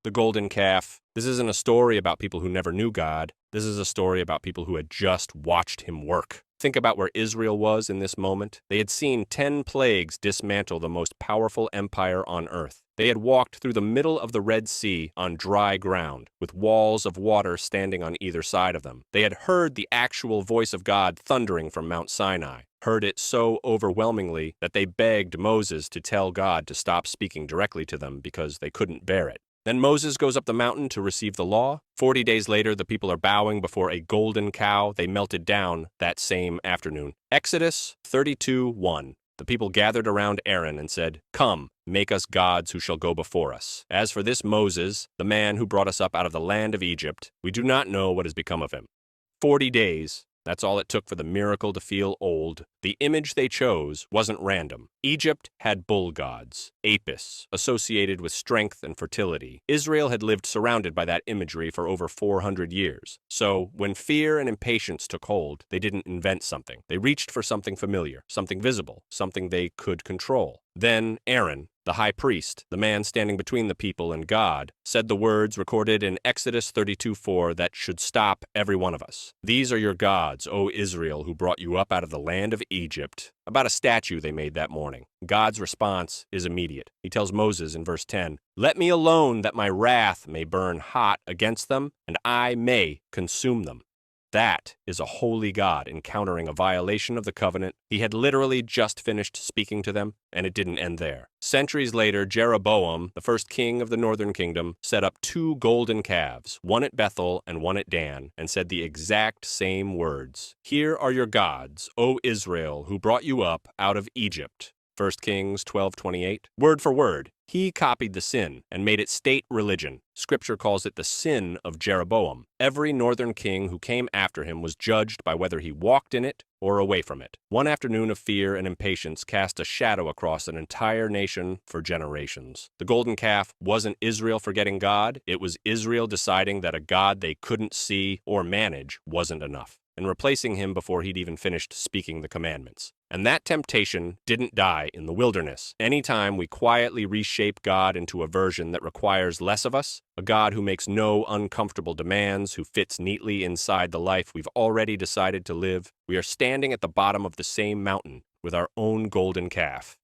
The golden calf. This isn't a story about people who never knew God. This is a story about people who had just watched him work. Think about where Israel was in this moment. They had seen 10 plagues dismantle the most powerful empire on earth. They had walked through the middle of the Red Sea on dry ground, with walls of water standing on either side of them. They had heard the actual voice of God thundering from Mount Sinai, heard it so overwhelmingly that they begged Moses to tell God to stop speaking directly to them because they couldn't bear it. Then Moses goes up the mountain to receive the law. 40 days later, the people are bowing before a golden cow they melted down that same afternoon. Exodus 32:1. The people gathered around Aaron and said, "Come, make us gods who shall go before us. As for this Moses, the man who brought us up out of the land of Egypt, we do not know what has become of him." 40 days. That's all it took for the miracle to feel old. The image they chose wasn't random. Egypt had bull gods, Apis, associated with strength and fertility. Israel had lived surrounded by that imagery for over 400 years. So, when fear and impatience took hold, they didn't invent something. They reached for something familiar, something visible, something they could control. Then Aaron, the high priest, the man standing between the people and God, said the words recorded in Exodus 32:4 that should stop every one of us. "These are your gods, O Israel, who brought you up out of the land of Egypt." About a statue they made that morning. God's response is immediate. He tells Moses in verse 10, "Let me alone that my wrath may burn hot against them, and I may consume them." That is a holy God encountering a violation of the covenant. He had literally just finished speaking to them, and it didn't end there. Centuries later, Jeroboam, the first king of the northern kingdom, set up 2 golden calves, one at Bethel and one at Dan, and said the exact same words. "Here are your gods, O Israel, who brought you up out of Egypt." 1 Kings 12:28. Word for word, he copied the sin and made it state religion. Scripture calls it the sin of Jeroboam. Every northern king who came after him was judged by whether he walked in it or away from it. One afternoon of fear and impatience cast a shadow across an entire nation for generations. The golden calf wasn't Israel forgetting God, it was Israel deciding that a God they couldn't see or manage wasn't enough, and replacing him before he'd even finished speaking the commandments. And that temptation didn't die in the wilderness. Anytime we quietly reshape God into a version that requires less of us, a God who makes no uncomfortable demands, who fits neatly inside the life we've already decided to live, we are standing at the bottom of the same mountain with our own golden calf.